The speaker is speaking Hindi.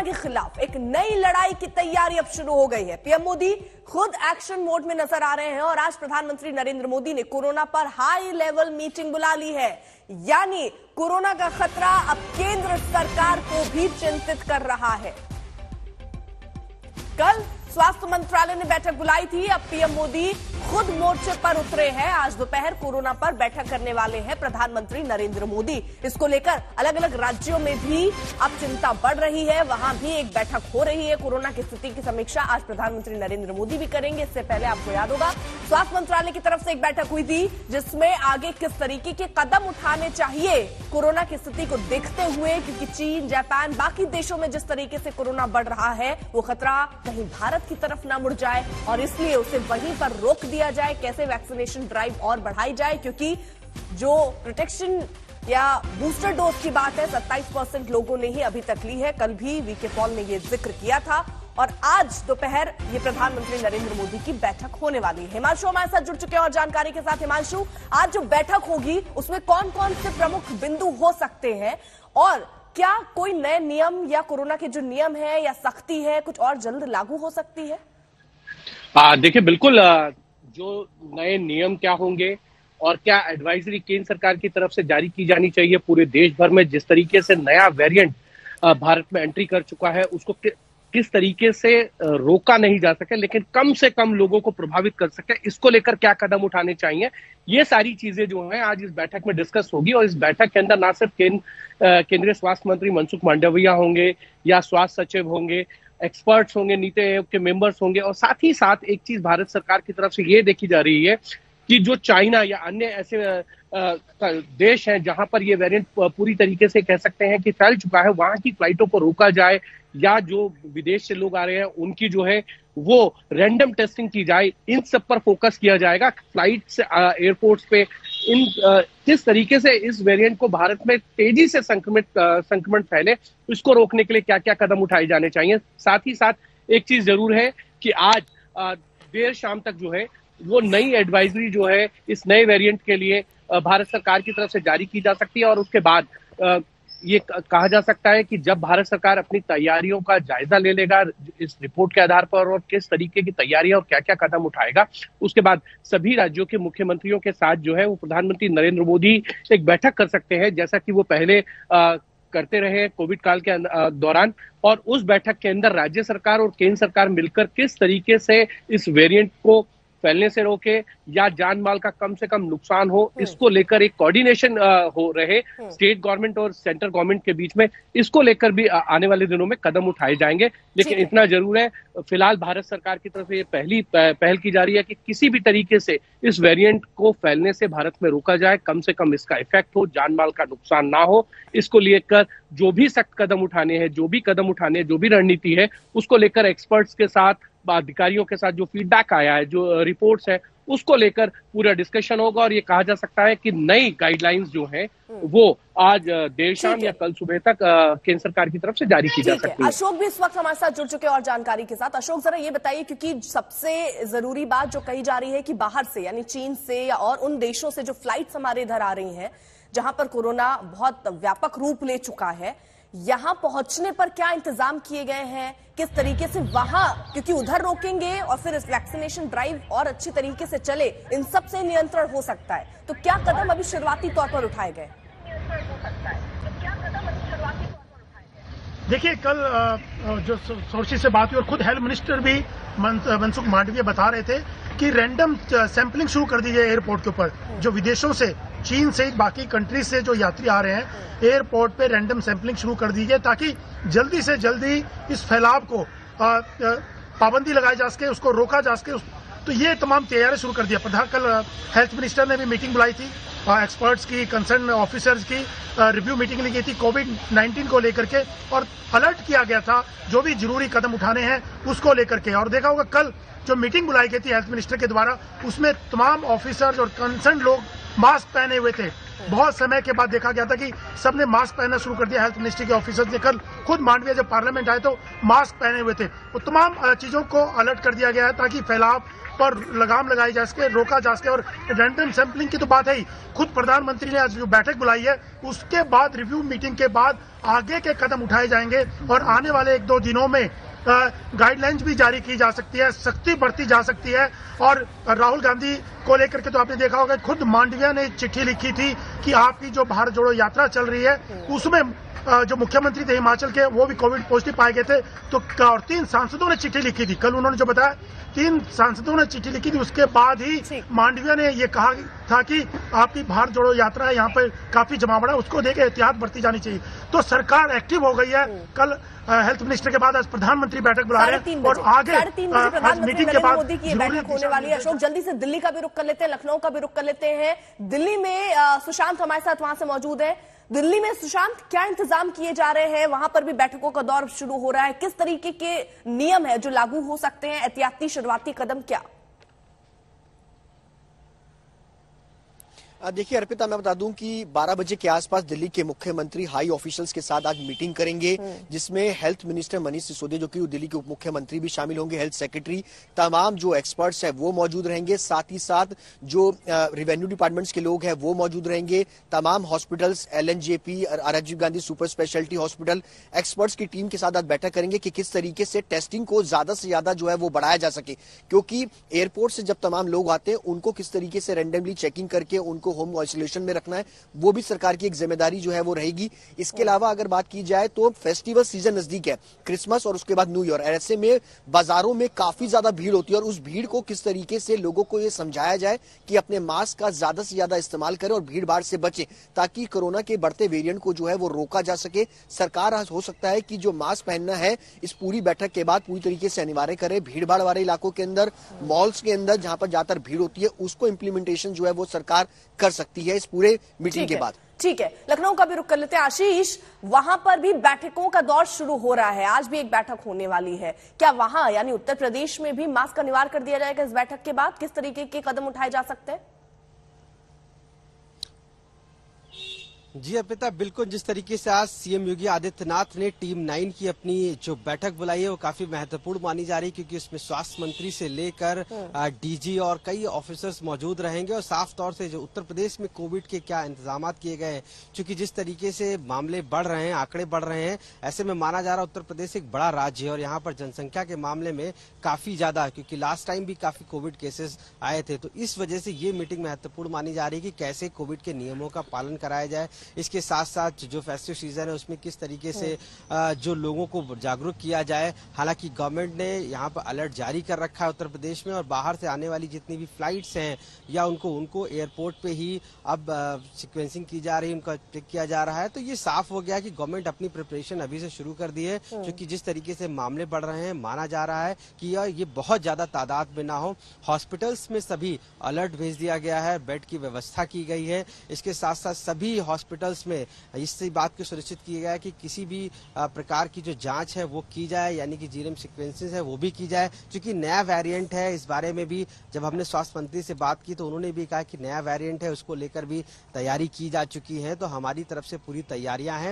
के खिलाफ एक नई लड़ाई की तैयारी अब शुरू हो गई है। पीएम मोदी खुद एक्शन मोड में नजर आ रहे हैं और आज प्रधानमंत्री नरेंद्र मोदी ने कोरोना पर हाई लेवल मीटिंग बुला ली है। यानी कोरोना का खतरा अब केंद्र सरकार को भी चिंतित कर रहा है। कल स्वास्थ्य मंत्रालय ने बैठक बुलाई थी। अब पीएम मोदी खुद मोर्चे पर उतरे हैं। आज दोपहर कोरोना पर बैठक करने वाले हैं प्रधानमंत्री नरेंद्र मोदी। इसको लेकर अलग अलग राज्यों में भी अब चिंता बढ़ रही है। वहां भी एक बैठक हो रही है। कोरोना की स्थिति की समीक्षा आज प्रधानमंत्री नरेंद्र मोदी भी करेंगे। इससे पहले आपको याद होगा स्वास्थ्य मंत्रालय की तरफ से एक बैठक हुई थी जिसमें आगे किस तरीके के कदम उठाने चाहिए कोरोना की स्थिति को देखते हुए, क्योंकि चीन, जापान, बाकी देशों में जिस तरीके से कोरोना बढ़ रहा है वो खतरा कहीं भारत की तरफ ना मुड़ जाए और इसलिए उसे वहीं पर रोक दिया जाए। कैसे वैक्सीनेशन ड्राइव और बढ़ाई जाए, क्योंकि जो प्रोटेक्शन या बूस्टर डोज की बात है 27% लोगों ने ही अभी तक ली है। कल भी वीके पॉल ने यह जिक्र किया था और आज दोपहर ये प्रधानमंत्री नरेंद्र मोदी की बैठक होने वाली है। हिमांशु हमारे साथ जुड़ चुके हैं और जानकारी के साथ। हिमांशु, आज जो बैठक होगी उसमें कौन कौन से प्रमुख बिंदु हो सकते हैं और क्या कोई नए नियम या कोरोना के जो नियम है या सख्ती है कुछ और जल्द लागू हो सकती है? देखिए, बिल्कुल जो नए नियम क्या होंगे और क्या एडवाइजरी केंद्र सरकार की तरफ से जारी की जानी चाहिए पूरे देश भर में, जिस तरीके से नया वेरिएंट भारत में एंट्री कर चुका है उसको किस तरीके से रोका नहीं जा सके लेकिन कम से कम लोगों को प्रभावित कर सके, इसको लेकर क्या कदम उठाने चाहिए, ये सारी चीजें जो हैं आज इस बैठक में डिस्कस होगी। और इस बैठक के अंदर ना सिर्फ केंद्रीय स्वास्थ्य मंत्री मनसुख मांडविया होंगे या स्वास्थ्य सचिव होंगे, एक्सपर्ट्स होंगे, नीति आयोग के मेंबर्स होंगे और साथ ही साथ एक चीज भारत सरकार की तरफ से ये देखी जा रही है कि जो चाइना या अन्य ऐसे देश हैं जहां पर ये वेरिएंट पूरी तरीके से कह सकते हैं कि फैल चुका है, वहां की फ्लाइटों को रोका जाए या जो विदेश से लोग आ रहे हैं उनकी जो है वो रैंडम टेस्टिंग की जाए। इन सब पर फोकस किया जाएगा। फ्लाइट से एयरपोर्ट्स पे किस तरीके से इस वेरिएंट को भारत में तेजी से संक्रमण फैले, इसको रोकने के लिए क्या क्या कदम उठाए जाने चाहिए। साथ ही साथ एक चीज जरूर है कि आज देर शाम तक जो है वो नई एडवाइजरी जो है इस नए वेरिएंट के लिए भारत सरकार की तरफ से जारी की जा सकती है और उसके बाद ये कहा जा सकता है कि जब भारत सरकार अपनी तैयारियों का जायजा ले लेगा इस रिपोर्ट के आधार पर और किस तरीके की तैयारियां और क्या क्या कदम उठाएगा, उसके बाद सभी राज्यों के मुख्यमंत्रियों के साथ जो है वो प्रधानमंत्री नरेंद्र मोदी एक बैठक कर सकते हैं जैसा कि वो पहले करते रहे कोविड काल के दौरान। और उस बैठक के अंदर राज्य सरकार और केंद्र सरकार मिलकर किस तरीके से इस वेरिएंट को फैलने से रोके या जान माल का कम से कम नुकसान हो, इसको लेकर एक कोऑर्डिनेशन हो रहे स्टेट गवर्नमेंट और सेंट्रल गवर्नमेंट के बीच में, इसको लेकर भी आने वाले दिनों में कदम उठाए जाएंगे। लेकिन इतना जरूर है फिलहाल भारत सरकार की तरफ से ये पहल की जा रही है कि किसी भी तरीके से इस वेरिएंट को फैलने से भारत में रोका जाए, कम से कम इसका इफेक्ट हो, जान माल का नुकसान ना हो। इसको लेकर जो भी सख्त कदम उठाने हैं, जो भी रणनीति है, उसको लेकर एक्सपर्ट्स के साथ, अधिकारियों के साथ जो फीडबैक आया है, जो रिपोर्ट्स है, उसको लेकर पूरा डिस्कशन होगा। और ये कहा जा सकता है कि नई गाइडलाइंस जो हैं वो आज देर शाम या कल सुबह तक केंद्र सरकार की तरफ से जारी की जा सकती है। अशोक भी इस वक्त हमारे साथ जुड़ चुके हैं और जानकारी के साथ। अशोक, जरा ये बताइए, क्योंकि सबसे जरूरी बात जो कही जा रही है कि बाहर से यानी चीन से या और उन देशों से जो फ्लाइट्स हमारे इधर आ रही हैं जहां पर कोरोना बहुत व्यापक रूप ले चुका है, यहां पहुंचने पर क्या इंतजाम किए गए हैं, किस तरीके से वहां, क्योंकि उधर रोकेंगे और फिर इस वैक्सीनेशन ड्राइव और अच्छी तरीके से चले, इन सब से नियंत्रण हो सकता है, तो क्या कदम अभी शुरुआती तौर पर उठाए गए? देखिए, कल जो सोर्सेज से बात हुई और खुद हेल्थ मिनिस्टर भी मनसुख मांडविया बता रहे थे कि रैंडम सैंपलिंग शुरू कर दी जाए एयरपोर्ट के ऊपर। जो विदेशों से, चीन से, बाकी कंट्रीज से जो यात्री आ रहे हैं एयरपोर्ट पे रैंडम सैंपलिंग शुरू कर दी जाए ताकि जल्दी से जल्दी इस फैलाव को पाबंदी लगाई जा सके, उसको रोका जा सके। तो ये तमाम तैयारी शुरू कर दिया। कल हेल्थ मिनिस्टर ने भी मीटिंग बुलाई थी, एक्सपर्ट्स की, कंसर्न ऑफिसर्स की रिव्यू मीटिंग ली गई थी कोविड-19 को लेकर के और अलर्ट किया गया था जो भी जरूरी कदम उठाने हैं उसको लेकर के। और देखा होगा कल जो मीटिंग बुलाई गई थी हेल्थ मिनिस्टर के द्वारा, उसमें तमाम ऑफिसर्स और कंसर्न लोग मास्क पहने हुए थे बहुत समय के बाद देखा गया था कि सबने मास्क पहनना शुरू कर दिया। हेल्थ मिनिस्ट्री के ऑफिसर्स ने कल खुद मांडविया जब पार्लियामेंट आए तो मास्क पहने हुए थे। वो तमाम चीजों को अलर्ट कर दिया गया है ताकि फैलाव पर लगाम लगाई जा सके, रोका जा सके। और रैंडम सैंपलिंग की तो बात है ही, खुद प्रधानमंत्री ने आज जो बैठक बुलाई है उसके बाद रिव्यू मीटिंग के बाद आगे के कदम उठाए जाएंगे और आने वाले 1-2 दिनों में गाइडलाइंस भी जारी की जा सकती है, सख्ती बढ़ती जा सकती है। और राहुल गांधी को लेकर के तो आपने देखा होगा, खुद मांडविया ने चिट्ठी लिखी थी कि आपकी जो भारत जोड़ो यात्रा चल रही है उसमें जो मुख्यमंत्री थे हिमाचल के वो भी कोविड पॉजिटिव पाए गए थे। तो और 3 सांसदों ने चिट्ठी लिखी थी। कल उन्होंने जो बताया 3 सांसदों ने चिट्ठी लिखी थी, उसके बाद ही मांडविया ने ये कहा था कि आपकी भारत जोड़ो यात्रा है, यहाँ पर काफी जमावड़ा है, उसको देकर एहतियात बरती जानी चाहिए। तो सरकार एक्टिव हो गई है। कल हेल्थ मिनिस्टर के बाद आज प्रधानमंत्री बैठक बुला रहे हैं और आगे मीटिंग के बाद मोदी की बैठक होने वाली है। अशोक, जल्दी से दिल्ली का भी रुख कर लेते हैं, लखनऊ का भी रुख कर लेते हैं। दिल्ली में सुशांत हमारे साथ वहां से मौजूद है। दिल्ली में सुशांत, क्या इंतजाम किए जा रहे हैं? वहां पर भी बैठकों का दौर शुरू हो रहा है। किस तरीके के नियम है जो लागू हो सकते हैं? एहतियाती शुरुआती कदम क्या? देखिए अर्पिता, मैं बता दूं कि 12 बजे के आसपास दिल्ली के मुख्यमंत्री हाई ऑफिशियल्स के साथ आज मीटिंग करेंगे, जिसमें हेल्थ मिनिस्टर मनीष सिसोदिया जो कि दिल्ली के उप मुख्यमंत्री भी शामिल होंगे, हेल्थ सेक्रेटरी, तमाम जो एक्सपर्ट्स हैं वो मौजूद रहेंगे। साथ ही साथ जो रेवेन्यू डिपार्टमेंट्स के लोग हैं वो मौजूद रहेंगे। तमाम hospitals, LNJP, Rajiv Gandhi super speciality hospital, experts की टीम के साथ आज बैठक करेंगे कि किस तरीके से टेस्टिंग को ज्यादा से ज्यादा जो है वो बढ़ाया जा सके, क्योंकि एयरपोर्ट से जब तमाम लोग आते हैं उनको किस तरीके से रैंडमली चेकिंग करके उनको होम आइसोलेशन में रखना है, वो भी सरकार की एक जिम्मेदारी जो है वो रहेगी। इसके अलावा अगर बात की जाए तो फेस्टिवल सीजन नजदीक है, क्रिसमस और उसके बाद न्यू ईयर, ऐसे में बाजारों में काफी ज्यादा भीड़ होती है और उस भीड़ को किस तरीके से लोगों को ये समझाया जाए कि अपने मास्क का ज्यादा से ज्यादा इस्तेमाल करें और भीड़ भाड़ से बचें, ताकि कोरोना के बढ़ते वेरिएंट को जो है वो रोका जा सके। सरकार हो सकता है कि जो मास्क पहनना है इस पूरी बैठक के बाद पूरी तरीके से अनिवार्य करे। भीड़ भाड़ वाले इलाकों के अंदर, मॉल्स के अंदर जहां पर ज्यादातर भीड़ होती है, उसको इम्प्लीमेंटेशन जो है वो सरकार कर सकती है इस पूरे मीटिंग के बाद। ठीक है, लखनऊ का भी रुख कर लेते हैं। आशीष, वहां पर भी बैठकों का दौर शुरू हो रहा है, आज भी एक बैठक होने वाली है। क्या वहां यानी उत्तर प्रदेश में भी मास्क अनिवार्य कर दिया जाएगा इस बैठक के बाद? किस तरीके के कदम उठाए जा सकते हैं? जी अर्पिता, बिल्कुल जिस तरीके से आज सीएम योगी आदित्यनाथ ने टीम 9 की अपनी जो बैठक बुलाई है वो काफी महत्वपूर्ण मानी जा रही है, क्योंकि उसमें स्वास्थ्य मंत्री से लेकर डीजी और कई ऑफिसर्स मौजूद रहेंगे। और साफ तौर से जो उत्तर प्रदेश में कोविड के क्या इंतजाम किए गए हैं, क्योंकि जिस तरीके से मामले बढ़ रहे हैं, आंकड़े बढ़ रहे हैं, ऐसे में माना जा रहा है उत्तर प्रदेश एक बड़ा राज्य है और यहाँ पर जनसंख्या के मामले में काफी ज्यादा, क्योंकि लास्ट टाइम भी काफी कोविड केसेस आए थे। तो इस वजह से ये मीटिंग महत्वपूर्ण मानी जा रही है कि कैसे कोविड के नियमों का पालन कराया जाए। इसके साथ साथ जो फेस्टिव सीजन है उसमें किस तरीके से जो लोगों को जागरूक किया जाए। हालांकि गवर्नमेंट ने यहाँ पर अलर्ट जारी कर रखा है उत्तर प्रदेश में, और बाहर से आने वाली जितनी भी फ्लाइट्स हैं या उनको एयरपोर्ट पे ही अब सीक्वेंसिंग की जा रही है, उनका चेक किया जा रहा है। तो ये साफ हो गया कि गवर्नमेंट अपनी प्रिपरेशन अभी से शुरू कर दी है, क्योंकि जिस तरीके से मामले बढ़ रहे हैं, माना जा रहा है कि ये बहुत ज्यादा तादाद में ना हो। हॉस्पिटल्स में सभी अलर्ट भेज दिया गया है, बेड की व्यवस्था की गई है। इसके साथ साथ सभी हॉस्पिटल्स में इससे बात को सुनिश्चित किया गया है कि किसी भी प्रकार की जो जांच है वो की जाए, यानी कि जीनोम सीक्वेंसेस है वो भी की जाए, क्योंकि नया वेरिएंट है। इस बारे में भी जब हमने स्वास्थ्य मंत्री से बात की तो उन्होंने भी कहा कि नया वेरिएंट है, उसको लेकर भी तैयारी की जा चुकी है। तो हमारी तरफ से पूरी तैयारियां हैं